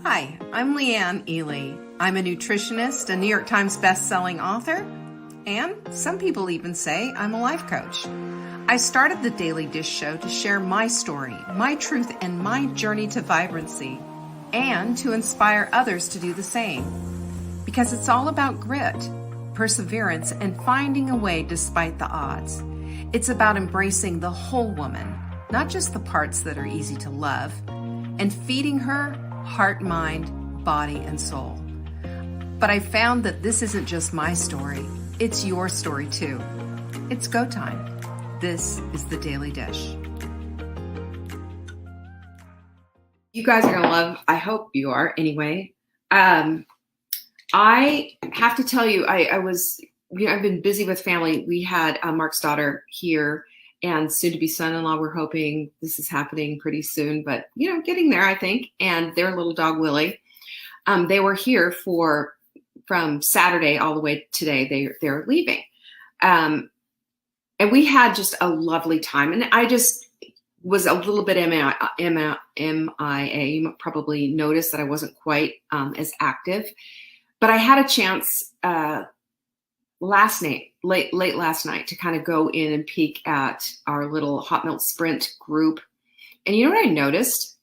Hi, I'm Leanne Ely. I'm a nutritionist, a New York Times best-selling author, and some people even say I'm a life coach. I started the Daily Dish Show to share my story, my truth, and my journey to vibrancy, and to inspire others to do the same. Because it's all about grit, perseverance, and finding a way despite the odds. It's about embracing the whole woman, not just the parts that are easy to love, and feeding her heart, mind, body, and soul. But I found that this isn't just my story, it's your story too. It's go time. This is the Daily Dish. You guys are gonna love, I hope you are anyway. I have to tell you, I've been busy with family. We had Mark's daughter here and soon to be son-in-law. We're hoping this is happening pretty soon, but getting there, I think. And their little dog, Willie, they were here from Saturday all the way to today. They're leaving. And we had just a lovely time. And I just was a little bit MIA. You probably noticed that I wasn't quite as active, but I had a chance late last night to kind of go in and peek at our little Hot Milk Sprint group. And you know what I noticed?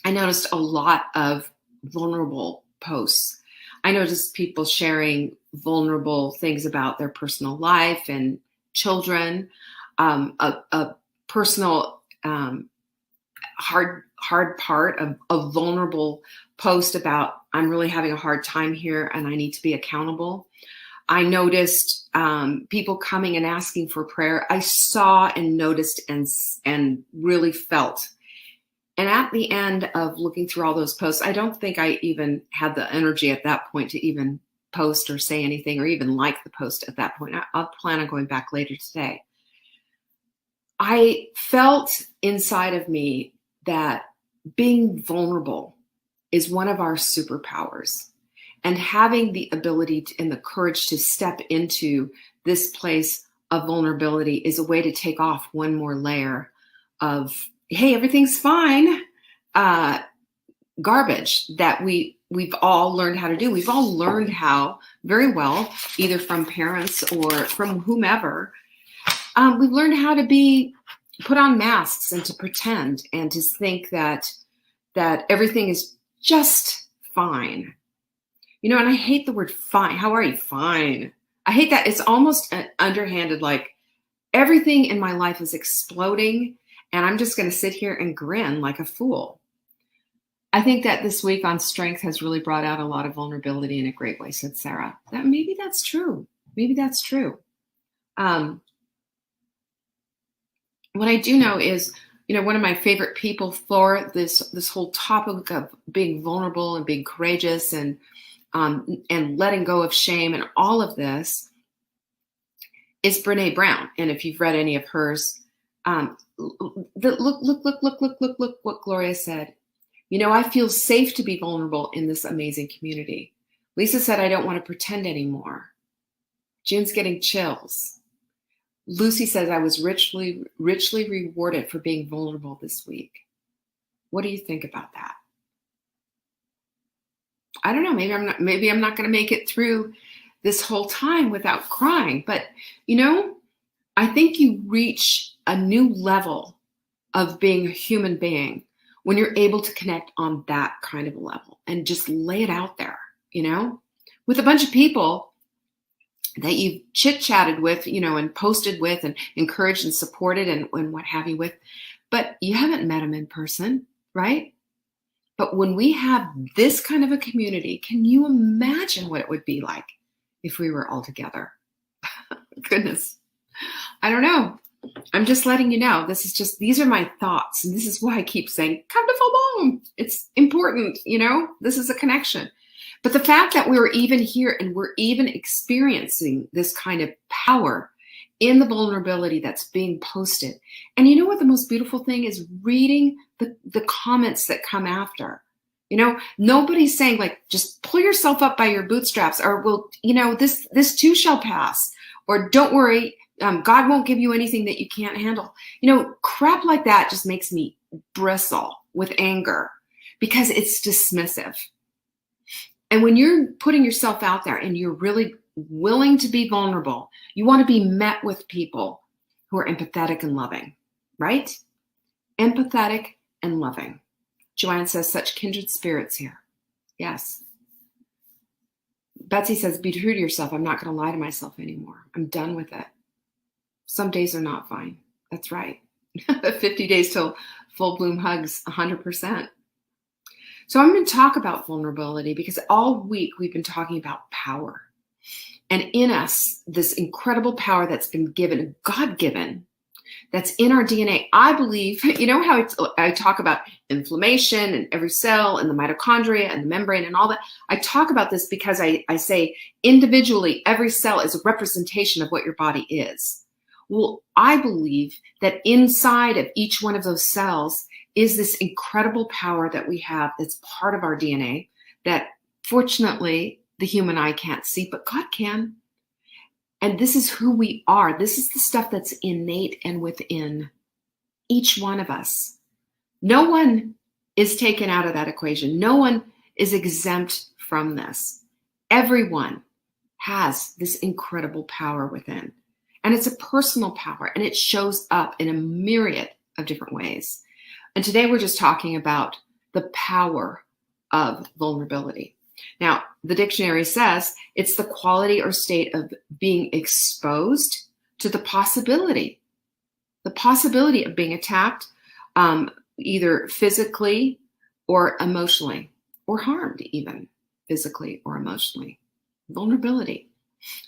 I noticed a lot of vulnerable posts. I noticed people sharing vulnerable things about their personal life and children, a personal hard part of a vulnerable post about, I'm really having a hard time here and I need to be accountable. I noticed people coming and asking for prayer. I saw and noticed and really felt. And at the end of looking through all those posts, I don't think I even had the energy at that point to even post or say anything or even like the post at that point. I'll plan on going back later today. I felt inside of me that being vulnerable is one of our superpowers. And having the ability and the courage to step into this place of vulnerability is a way to take off one more layer of, hey, everything's fine, garbage that we've all learned how to do. We've all learned how very well, either from parents or from whomever. We've learned how to put on masks and to pretend and to think that everything is just fine. And I hate the word fine. How are you? Fine. I hate that. It's almost underhanded, like everything in my life is exploding and I'm just going to sit here and grin like a fool. I think that this week on Strength has really brought out a lot of vulnerability in a great way, said Sarah. Maybe that's true. Maybe that's true. What I do know is, one of my favorite people for this whole topic of being vulnerable and being courageous and letting go of shame and all of this is Brene Brown. And if you've read any of hers, look what Gloria said. I feel safe to be vulnerable in this amazing community. Lisa said, I don't want to pretend anymore. June's getting chills. Lucy says, I was richly rewarded for being vulnerable this week. What do you think about that? I don't know, maybe I'm not going to make it through this whole time without crying. But, I think you reach a new level of being a human being when you're able to connect on that kind of a level and just lay it out there, with a bunch of people that you've chit-chatted with, and posted with and encouraged and supported and what have you with, but you haven't met them in person, right? But when we have this kind of a community, can you imagine what it would be like if we were all together? Goodness. I don't know. I'm just letting you know. These are my thoughts. And this is why I keep saying, come to full bloom. It's important, this is a connection. But the fact that we're even here and we're even experiencing this kind of power in the vulnerability that's being posted. And you know what the most beautiful thing is? Reading the comments that come after. Nobody's saying like, just pull yourself up by your bootstraps, or this too shall pass, or don't worry, God won't give you anything that you can't handle. Crap like that just makes me bristle with anger, because it's dismissive. And when you're putting yourself out there and you're really willing to be vulnerable, you want to be met with people who are empathetic and loving, right? Empathetic and loving. Joanne says, such kindred spirits here. Yes. Betsy says, be true to yourself. I'm not going to lie to myself anymore. I'm done with it. Some days are not fine. That's right. 50 days till full bloom hugs, 100%. So I'm going to talk about vulnerability because all week we've been talking about power. And in us, this incredible power that's been given, God-given, that's in our DNA. I believe, you know how I talk about inflammation and every cell and the mitochondria and the membrane and all that. I talk about this because I say individually, every cell is a representation of what your body is. Well, I believe that inside of each one of those cells is this incredible power that we have that's part of our DNA that fortunately the human eye can't see, but God can. And this is who we are. This is the stuff that's innate and within each one of us. No one is taken out of that equation. No one is exempt from this. Everyone has this incredible power within. And it's a personal power, and it shows up in a myriad of different ways. And today we're just talking about the power of vulnerability. Now, the dictionary says it's the quality or state of being exposed to the possibility of being attacked, either physically or emotionally, or harmed even physically or emotionally. Vulnerability.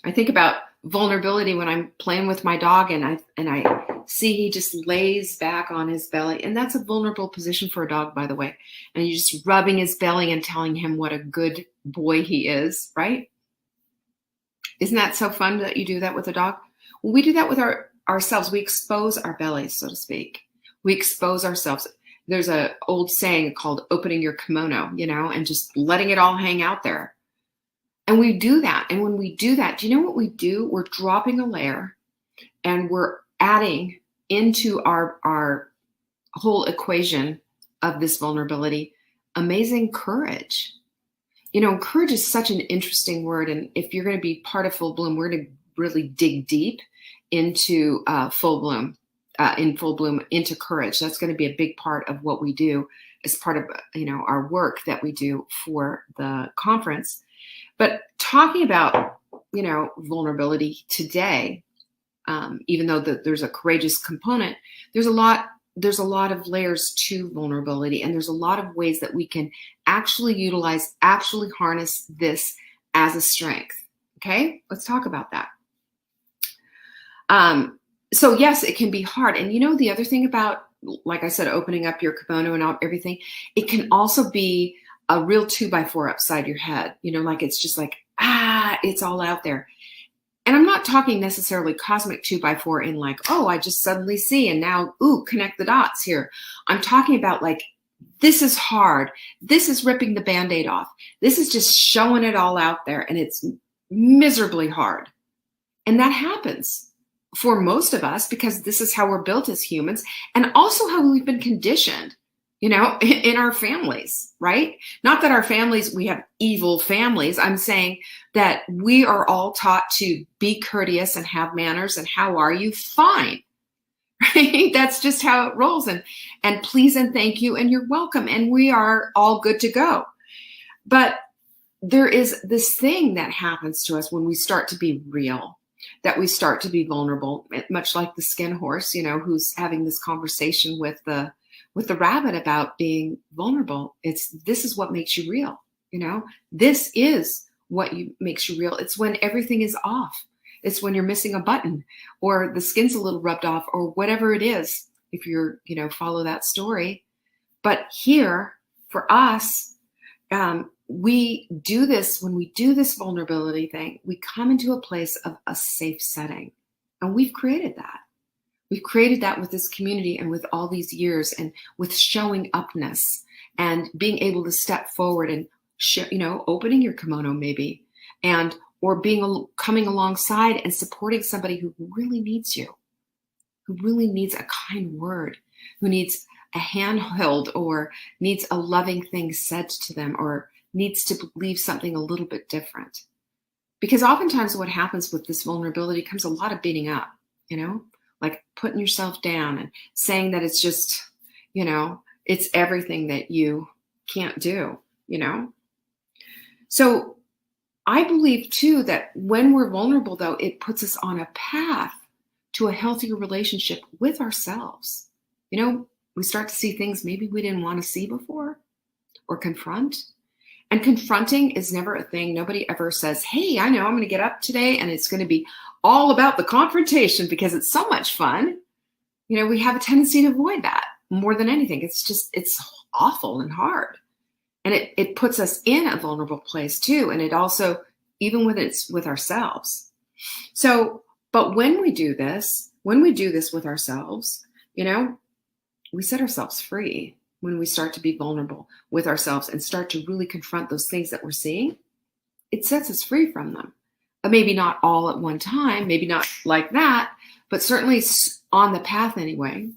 I think about vulnerability when I'm playing with my dog and I see he just lays back on his belly. And that's a vulnerable position for a dog, by the way. And you're just rubbing his belly and telling him what a good boy he is, right? Isn't that so fun that you do that with a dog? Well, we do that with ourselves. We expose our bellies, so to speak. We expose ourselves. There's an old saying called opening your kimono, and just letting it all hang out there. And we do that. And when we do that, do you know what we do? We're dropping a layer and we're adding into our whole equation of this vulnerability amazing courage. Courage is such an interesting word. And if you're going to be part of Full Bloom, we're going to really dig deep into Full Bloom, into courage. That's going to be a big part of what we do as part of, our work that we do for the conference. But talking about, vulnerability today, even though there's a courageous component, there's a lot of layers to vulnerability, and there's a lot of ways that we can actually harness this as a strength. Okay, let's talk about that. So yes, it can be hard. And the other thing about, like I said, opening up your kimono and everything, it can also be a real 2x4 upside your head, like it's just like, it's all out there. And I'm not talking necessarily cosmic 2x4 in like, oh, I just suddenly see and now, connect the dots here. I'm talking about like, this is hard. This is ripping the Band-Aid off. This is just showing it all out there, and it's miserably hard. And that happens for most of us because this is how we're built as humans, and also how we've been conditioned, in our families, right? Not that our families, we have evil families. I'm saying that we are all taught to be courteous and have manners, and how are you? Fine, right? That's just how it rolls. And please and thank you and you're welcome. And we are all good to go. But there is this thing that happens to us when we start to be real, that we start to be vulnerable, much like the skin horse, who's having this conversation with the rabbit about being vulnerable. This is what makes you real. This is what makes you real. It's when everything is off. It's when you're missing a button, or the skin's a little rubbed off, or whatever it is, if you're, follow that story. But here for us, we do this, when we do this vulnerability thing, we come into a place of a safe setting, and we've created that. We've created that with this community and with all these years, and with showing upness and being able to step forward and opening your kimono maybe, or coming alongside and supporting somebody who really needs you, who really needs a kind word, who needs a handheld or needs a loving thing said to them or needs to believe something a little bit different. Because oftentimes what happens with this vulnerability comes a lot of beating up, like putting yourself down and saying that it's just, it's everything that you can't do, So I believe too that when we're vulnerable, though, it puts us on a path to a healthier relationship with ourselves. We start to see things maybe we didn't want to see before or confront. And confronting is never a thing. Nobody ever says, hey, I know I'm going to get up today and it's going to be all about the confrontation because it's so much fun. We have a tendency to avoid that more than anything. It's awful and hard. And it puts us in a vulnerable place too. And it also, even when it's with ourselves. So, but when we do this with ourselves, we set ourselves free when we start to be vulnerable with ourselves and start to really confront those things that we're seeing. It sets us free from them. Maybe not all at one time, maybe not like that, but certainly on the path anyway.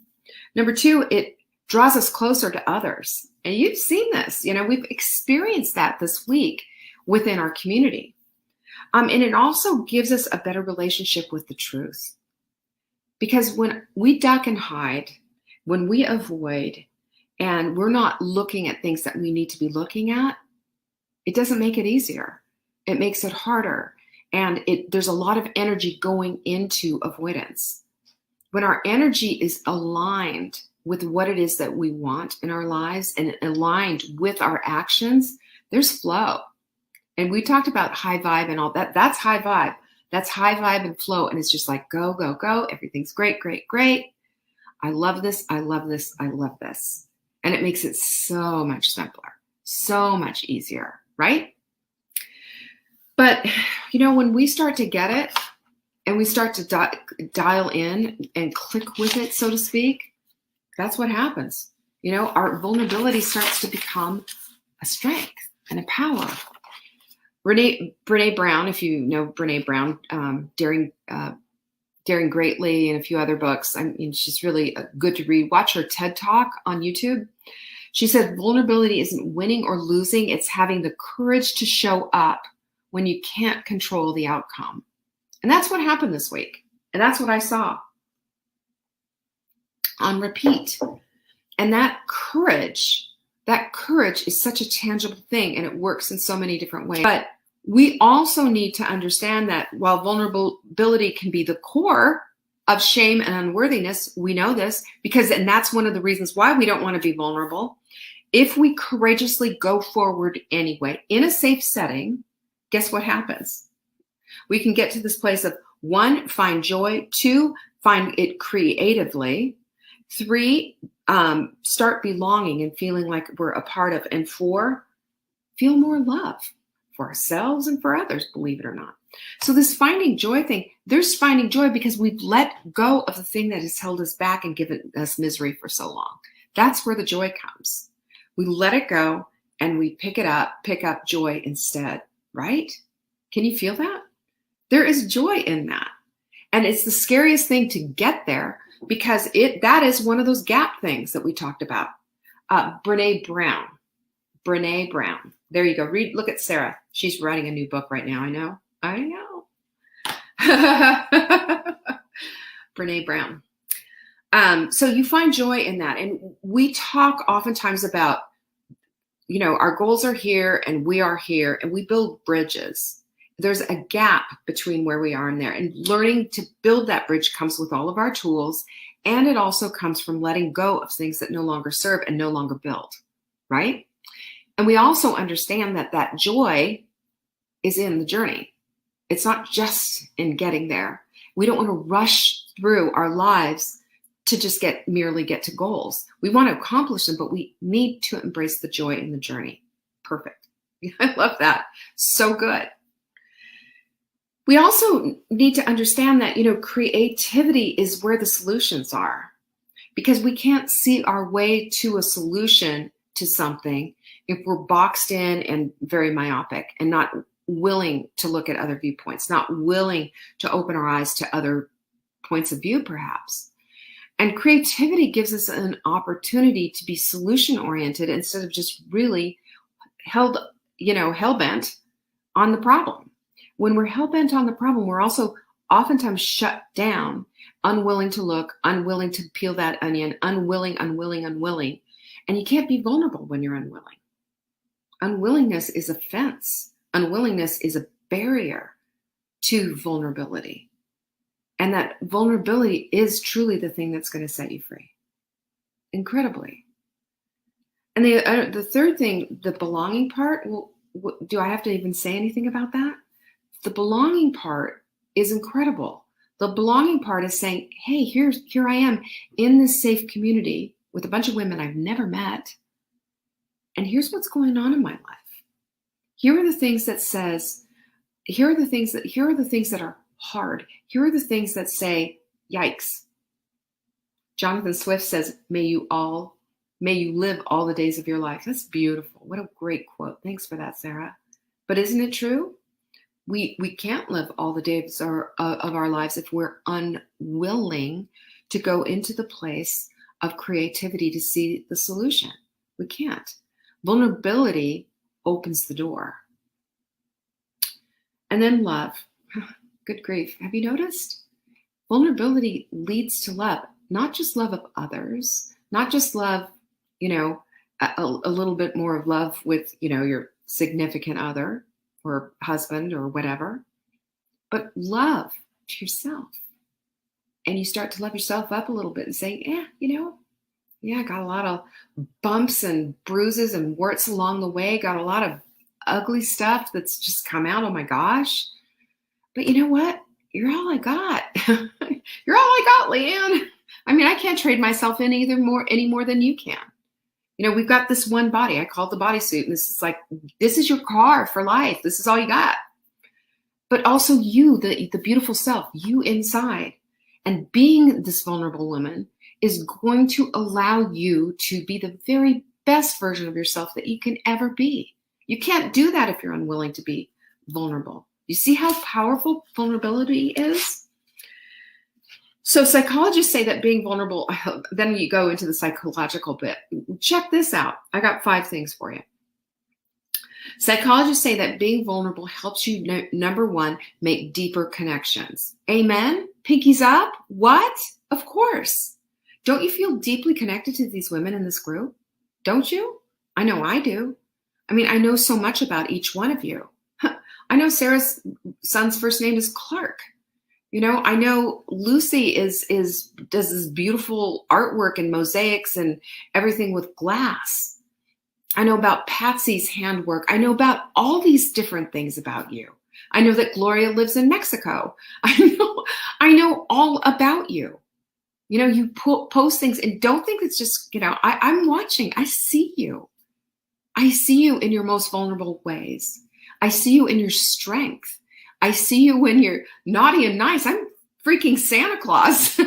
Number two, it draws us closer to others. And you've seen this, we've experienced that this week within our community. And it also gives us a better relationship with the truth. Because when we duck and hide, when we avoid, and we're not looking at things that we need to be looking at, it doesn't make it easier. It makes it harder. And there's a lot of energy going into avoidance. When our energy is aligned with what it is that we want in our lives and aligned with our actions, there's flow. And we talked about high vibe and all that. That's high vibe. That's high vibe and flow. And it's just like, go, go, go. Everything's great, great, great. I love this. I love this. I love this. And it makes it so much simpler, so much easier, right? But, when we start to get it and we start to dial in and click with it, so to speak, that's what happens. Our vulnerability starts to become a strength and a power. Brene Brown, if you know Brene Brown, Daring Greatly and a few other books. I mean, she's really good to read. Watch her TED Talk on YouTube. She said, vulnerability isn't winning or losing. It's having the courage to show up when you can't control the outcome. And that's what happened this week. And that's what I saw on repeat. And that courage is such a tangible thing and it works in so many different ways. But we also need to understand that while vulnerability can be the core of shame and unworthiness, we know this and that's one of the reasons why we don't want to be vulnerable. If we courageously go forward anyway, in a safe setting, guess what happens? We can get to this place of 1, find joy, 2, find it creatively, 3, start belonging and feeling like we're a part of, and 4, feel more love for ourselves and for others, believe it or not. So this finding joy thing, there's finding joy because we've let go of the thing that has held us back and given us misery for so long. That's where the joy comes. We let it go and we pick up joy instead, right? Can you feel that? There is joy in that. And it's the scariest thing to get there because that is one of those gap things that we talked about. Brene Brown. There you go. Look at Sarah. She's writing a new book right now. I know. Brene Brown. So you find joy in that. And we talk oftentimes about, our goals are here and we are here and we build bridges. There's a gap between where we are and there. And learning to build that bridge comes with all of our tools. And it also comes from letting go of things that no longer serve and no longer build, right? And we also understand that joy is in the journey. It's not just in getting there. We don't want to rush through our lives to just merely get to goals. We want to accomplish them, but we need to embrace the joy in the journey. Perfect. I love that. So good. We also need to understand that, creativity is where the solutions are, because we can't see our way to a solution to something if we're boxed in and very myopic and not willing to look at other viewpoints, not willing to open our eyes to other points of view, perhaps. And creativity gives us an opportunity to be solution oriented instead of just really hell bent on the problem. When we're hell bent on the problem, we're also oftentimes shut down, unwilling to look, unwilling to peel that onion, unwilling. And you can't be vulnerable when you're unwilling. Unwillingness is a fence. Unwillingness is a barrier to vulnerability. And that vulnerability is truly the thing that's going to set you free. Incredibly. And the third thing, the belonging part, well, do I have to even say anything about that? The belonging part is incredible. The belonging part is saying, hey, here I am in this safe community with a bunch of women I've never met. And here's what's going on in my life. Here are the things that are hard. Here are the things that say, yikes. Jonathan Swift says, may you live all the days of your life. That's beautiful. What a great quote. Thanks for that, Sarah. But isn't it true? We can't live all the days of our lives if we're unwilling to go into the place of creativity to see the solution. We can't. Vulnerability opens the door. And then love. Good grief. Have you noticed? Vulnerability leads to love, not just love of others, not just love, a little bit more of love with, your significant other or husband or whatever, but love to yourself. And you start to love yourself up a little bit and say, I got a lot of bumps and bruises and warts along the way, got a lot of ugly stuff that's just come out. Oh my gosh. But you know what? You're all I got. You're all I got, Leanne. I mean, I can't trade myself in any more than you can. We've got this one body. I call it the bodysuit. And this is your car for life. This is all you got. But also you, the beautiful self, you inside. And being this vulnerable woman is going to allow you to be the very best version of yourself that you can ever be. You can't do that if you're unwilling to be vulnerable. You see how powerful vulnerability is? So psychologists say that being vulnerable, then you go into the psychological bit. Check this out. I got 5 things for you. Psychologists say that being vulnerable helps you, number 1, make deeper connections. Amen? Pinkies up? What? Of course. Don't you feel deeply connected to these women in this group? Don't you? I know I do. I mean, I know so much about each one of you. I know Sarah's son's first name is Clark. I know Lucy does this beautiful artwork and mosaics and everything with glass. I know about Patsy's handwork. I know about all these different things about you. I know that Gloria lives in Mexico. I know all about you. You post things and don't think it's just, I'm watching. I see you. I see you in your most vulnerable ways. I see you in your strength. I see you when you're naughty and nice. I'm freaking Santa Claus.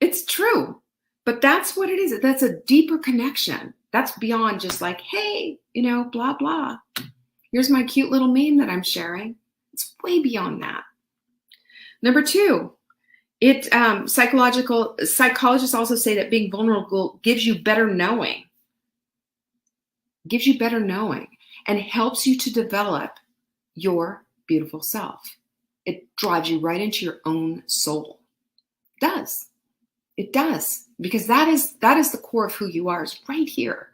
It's true. But that's what it is. That's a deeper connection. That's beyond just like, hey, blah, blah. Here's my cute little meme that I'm sharing. It's way beyond that. Number 2, psychologists also say that being vulnerable gives you better knowing. Gives you better knowing and helps you to develop your beautiful self. It drives you right into your own soul. It does. It does. Because that is the core of who you are, is right here.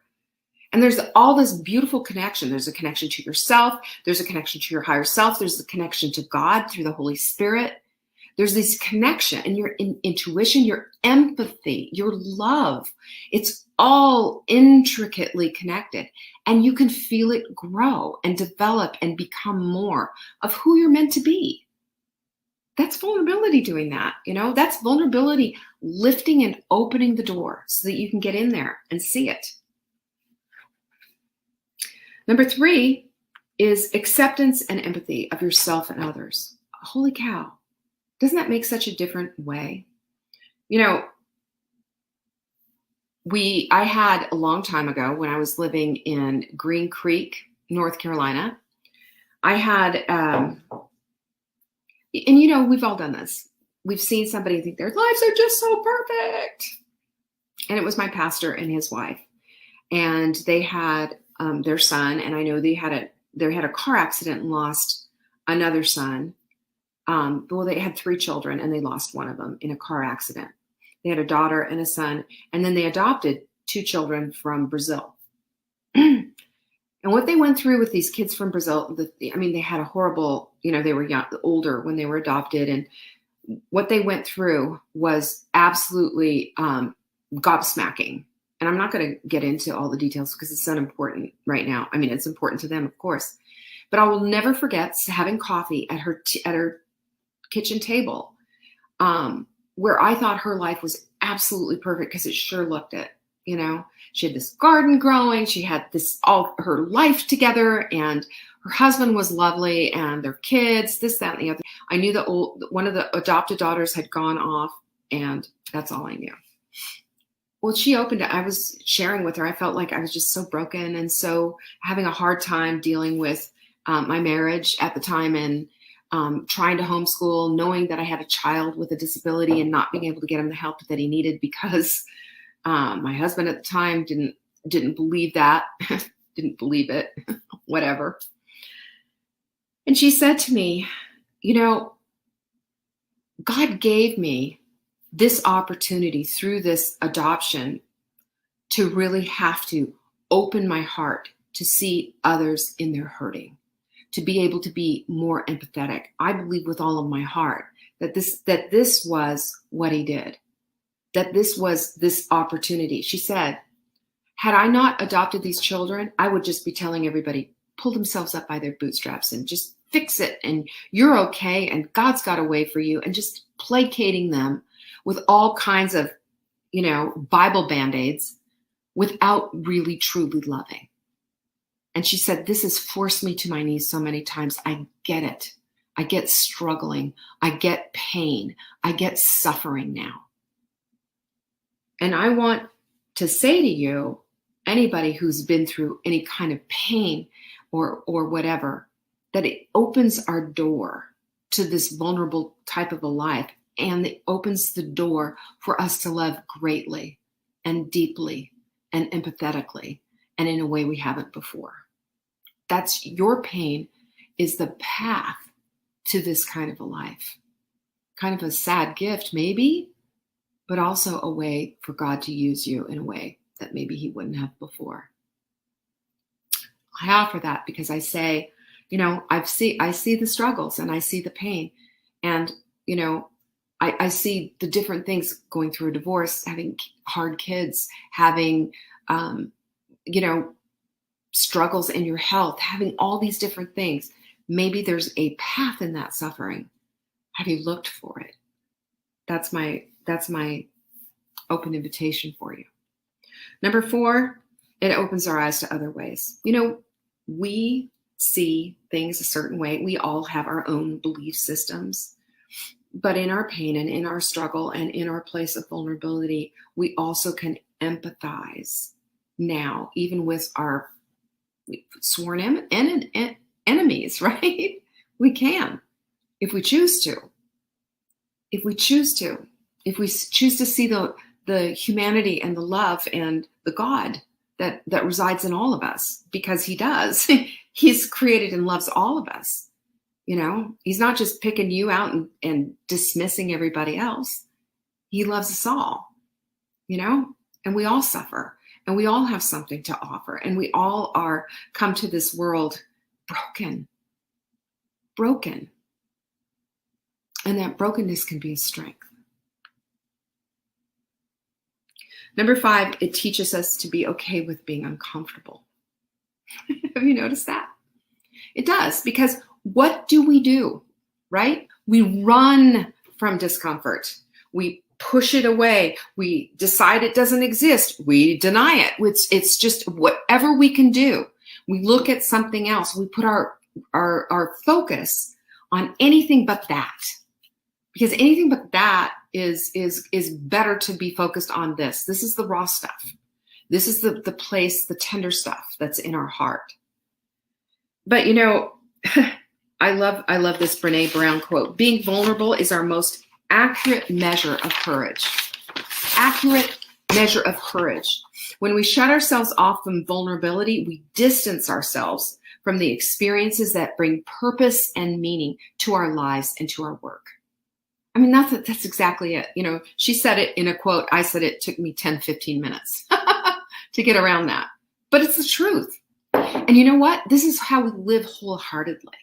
And there's all this beautiful connection. There's a connection to yourself. There's a connection to your higher self. There's the connection to God through the Holy Spirit. There's this connection and your intuition, your empathy, your love. It's all intricately connected. And you can feel it grow and develop and become more of who you're meant to be. That's vulnerability doing that. That's vulnerability lifting and opening the door so that you can get in there and see it. Number 3 is acceptance and empathy of yourself and others. Holy cow. Doesn't that make such a different way? I had a long time ago when I was living in Green Creek, North Carolina, I had, and we've all done this. we've seen somebody think their lives are just so perfect. And it was my pastor and his wife. And they had their son, and I know they had a car accident and lost another son. Well, they had 3 children, and they lost one of them in a car accident. They had a daughter and a son, and then they adopted 2 children from Brazil. And what they went through with these kids from Brazil, they had a horrible, they were young, older when they were adopted, and what they went through was absolutely gobsmacking. And I'm not going to get into all the details because it's unimportant right now. I mean, it's important to them, of course. But I will never forget having coffee at her kitchen table, where I thought her life was absolutely perfect because it sure looked it. She had this garden growing. She had all her life together, and her husband was lovely, and their kids, this, that, and the other. I knew one of the adopted daughters had gone off, and that's all I knew. Well, she opened it. I was sharing with her. I felt like I was just so broken and so having a hard time dealing with my marriage at the time, and trying to homeschool, knowing that I had a child with a disability and not being able to get him the help that he needed because my husband at the time didn't believe that, didn't believe it, whatever. And she said to me, God gave me this opportunity through this adoption to really have to open my heart to see others in their hurting, to be able to be more empathetic. I believe with all of my heart that this was what he did, that this was this opportunity. She said, had I not adopted these children, I would just be telling everybody, pull themselves up by their bootstraps and just fix it. And you're okay. And God's got a way for you, and just placating them with all kinds of, Bible Band-Aids without really, truly loving. And she said, this has forced me to my knees so many times. I get it. I get struggling. I get pain. I get suffering now. And I want to say to you, anybody who's been through any kind of pain or whatever, that it opens our door to this vulnerable type of a life, and it opens the door for us to love greatly and deeply and empathetically and in a way we haven't before. That's your pain is the path to this kind of a life. Kind of a sad gift, maybe, but also a way for God to use you in a way that maybe he wouldn't have before. I offer that because I say, I see the struggles and I see the pain, and, I see the different things going through a divorce, having hard kids, having, struggles in your health, having all these different things. Maybe there's a path in that suffering. Have you looked for it? That's my open invitation for you. Number 4, it opens our eyes to other ways. We see things a certain way. We all have our own belief systems. But in our pain and in our struggle and in our place of vulnerability, we also can empathize now, even with our sworn enemies, right? We can, if we choose to. If we choose to. If we choose to see the humanity and the love and the God that resides in all of us, because he does. He's created and loves all of us. He's not just picking you out and dismissing everybody else. He loves us all, and we all suffer, and we all have something to offer, and we all are come to this world broken. And that brokenness can be a strength. Number 5, it teaches us to be okay with being uncomfortable. Have you noticed that? It does, because what do? Right? We run from discomfort. We push it away. We decide it doesn't exist. We deny it. It's just whatever we can do. We look at something else. We put our focus on anything but that. Because anything but that is better to be focused on this. This is the raw stuff. This is the place, the tender stuff that's in our heart. But I love this Brene Brown quote. Being vulnerable is our most accurate measure of courage. Accurate measure of courage. When we shut ourselves off from vulnerability, we distance ourselves from the experiences that bring purpose and meaning to our lives and to our work. I mean, that's exactly it. You know, she said it in a quote. I said it took me 10, 15 minutes to get around that. But it's the truth. And you know what? This is how we live wholeheartedly.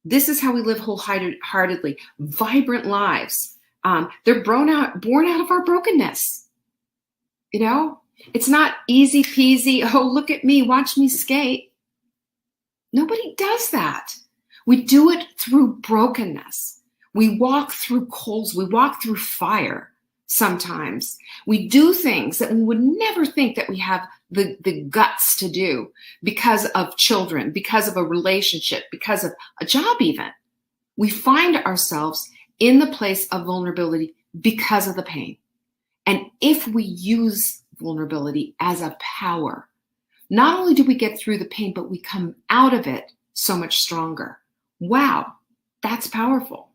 This is how we live wholeheartedly. Vibrant lives. They're born out of our brokenness. You know, it's not easy peasy. Oh, look at me. Watch me skate. Nobody does that. We do it through brokenness. We walk through coals. We walk through fire sometimes. We do things that we would never think that we have the guts to do because of children, because of a relationship, because of a job even. We find ourselves in the place of vulnerability because of the pain. And if we use vulnerability as a power, not only do we get through the pain, but we come out of it so much stronger. Wow, that's powerful.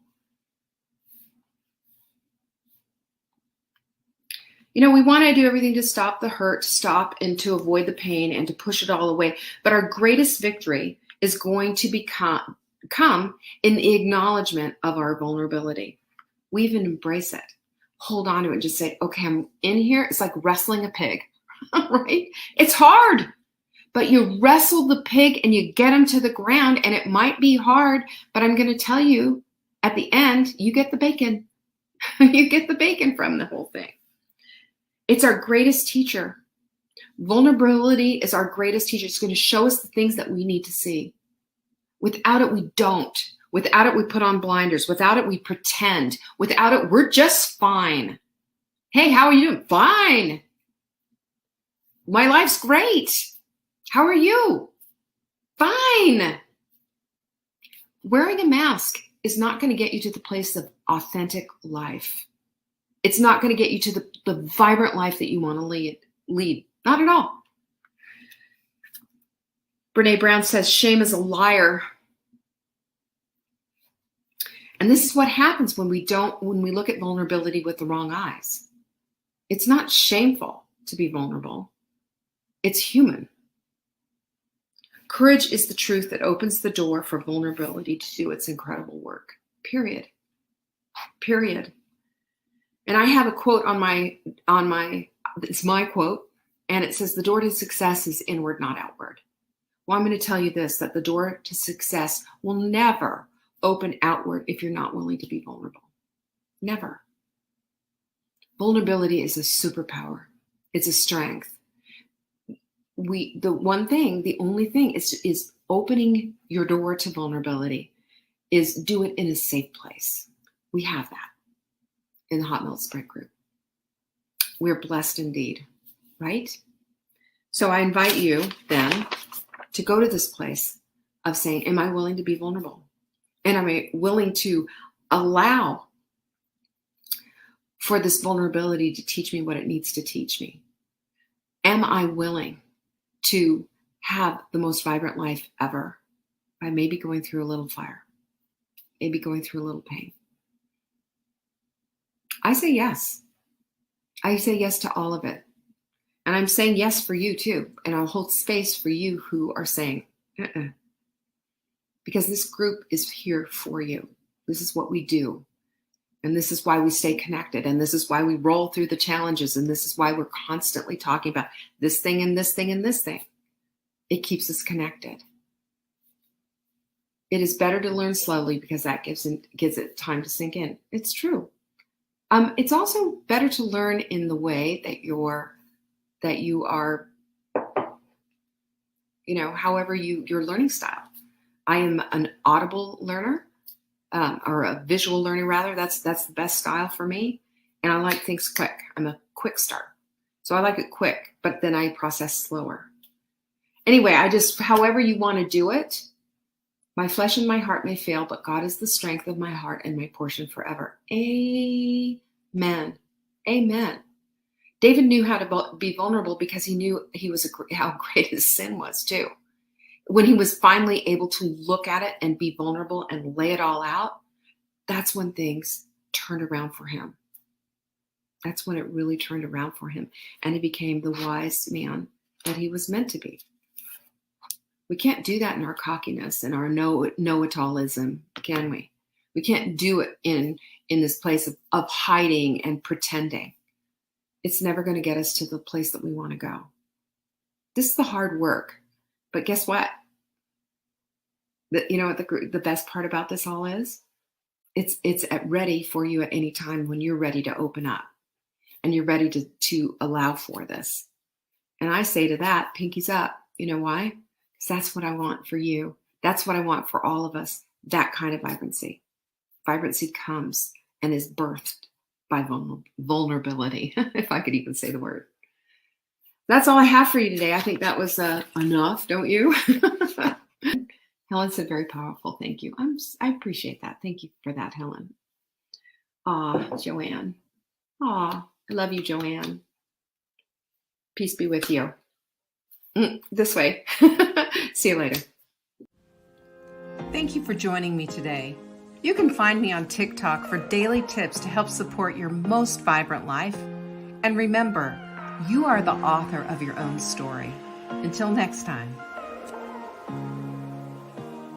You know, we want to do everything to stop the hurt, to stop and to avoid the pain and to push it all away. But our greatest victory is going to come in the acknowledgement of our vulnerability. We even embrace it, hold on to it, and just say, okay, I'm in here. It's like wrestling a pig, right? It's hard, but you wrestle the pig and you get him to the ground, and it might be hard, but I'm going to tell you, at the end, you get the bacon. You get the bacon from the whole thing. It's our greatest teacher. Vulnerability is our greatest teacher. It's going to show us the things that we need to see. Without it, we don't. Without it, we put on blinders. Without it, we pretend. Without it, we're just fine. Hey, how are you doing? Fine. My life's great. How are you? Fine. Wearing a mask is not going to get you to the place of authentic life. It's not going to get you to the vibrant life that you want to lead. Not at all. Brene Brown says, shame is a liar. And this is what happens when we look at vulnerability with the wrong eyes. It's not shameful to be vulnerable. It's human. Courage is the truth that opens the door for vulnerability to do its incredible work. Period. And I have a quote it's my quote, and it says, the door to success is inward, not outward. Well, I'm going to tell you this, that the door to success will never open outward if you're not willing to be vulnerable. Never. Vulnerability is a superpower. It's a strength. The only thing is opening your door to vulnerability is do it in a safe place. We have that in the Hot Melt Sprint Group. We're blessed indeed, right? So I invite you then to go to this place of saying, am I willing to be vulnerable? And am I willing to allow for this vulnerability to teach me what it needs to teach me? Am I willing to have the most vibrant life ever by maybe going through a little fire, maybe going through a little pain? I say yes. I say yes to all of it. And I'm saying yes for you too. And I'll hold space for you who are saying, because this group is here for you. This is what we do. And this is why we stay connected. And this is why we roll through the challenges. And this is why we're constantly talking about this thing and this thing and this thing. It keeps us connected. It is better to learn slowly because that gives it time to sink in. It's true. It's also better to learn in the way that you are, however your learning style. I am an audible learner, or a visual learner rather. That's the best style for me. And I like things quick. I'm a quick start. So I like it quick, but then I process slower. Anyway, however you want to do it, my flesh and my heart may fail, but God is the strength of my heart and my portion forever. Amen. Amen. David knew how to be vulnerable because he knew how great his sin was too. When he was finally able to look at it and be vulnerable and lay it all out, that's when things turned around for him. That's when it really turned around for him. And he became the wise man that he was meant to be. We can't do that in our cockiness and our know-it-allism, can we? We can't do it in this place of hiding and pretending. It's never going to get us to the place that we want to go. This is the hard work. But guess what? You know what the best part about this all is? It's ready for you at any time when you're ready to open up and you're ready to allow for this. And I say to that, pinkies up. You know why? Because that's what I want for you. That's what I want for all of us. That kind of vibrancy. Vibrancy comes and is birthed by vulnerability, if I could even say the word. That's all I have for you today. I think that was enough, don't you? Helen said very powerful. Thank you. I appreciate that. Thank you for that, Helen. Aw, Joanne. Aw, I love you, Joanne. Peace be with you. This way. See you later. Thank you for joining me today. You can find me on TikTok for daily tips to help support your most vibrant life. And remember, you are the author of your own story. Until next time.